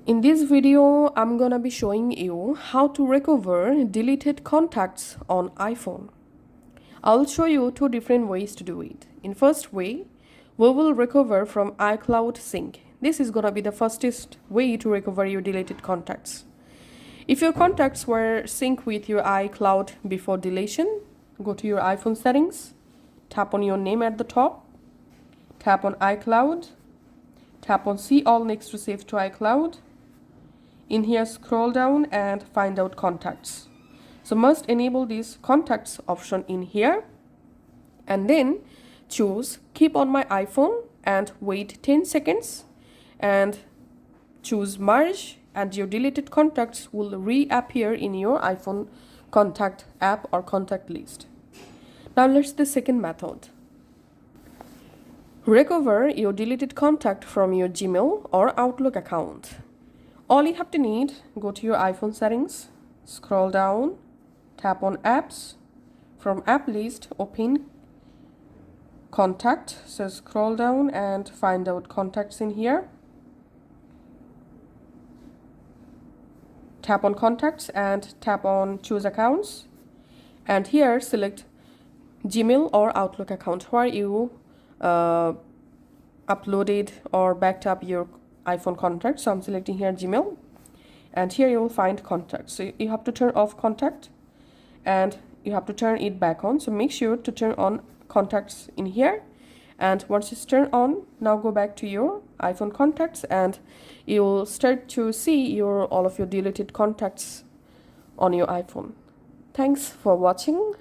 In this video, I'm gonna be showing you how to recover deleted contacts on iPhone. I'll show you two different ways to do it. In first way, we will recover from iCloud sync. This is gonna be the fastest way to recover your deleted contacts. If your contacts were synced with your iCloud before deletion, go to your iPhone settings, tap on your name at the top, tap on iCloud, tap on see all next to save to iCloud. In here, scroll down and find out contacts. So must enable this contacts option in here and then choose keep on my iPhone and wait 10 seconds and choose merge and your deleted contacts will reappear in your iPhone contact app or contact list. Now let's the second method. Recover your deleted contact from your Gmail or Outlook account. All you have to need, go to your iPhone settings, scroll down, tap on apps, from app list open contact, so scroll down and find out contacts in here. Tap on contacts and tap on choose accounts and here select Gmail or Outlook account where you uploaded or backed up your iPhone contacts. So I'm selecting here Gmail and here you will find contacts. So you have to turn off contact and you have to turn it back on. So make sure to turn on contacts in here and once it's turned on, now go back to your iPhone contacts and you'll start to see all of your deleted contacts on your iPhone. Thanks for watching.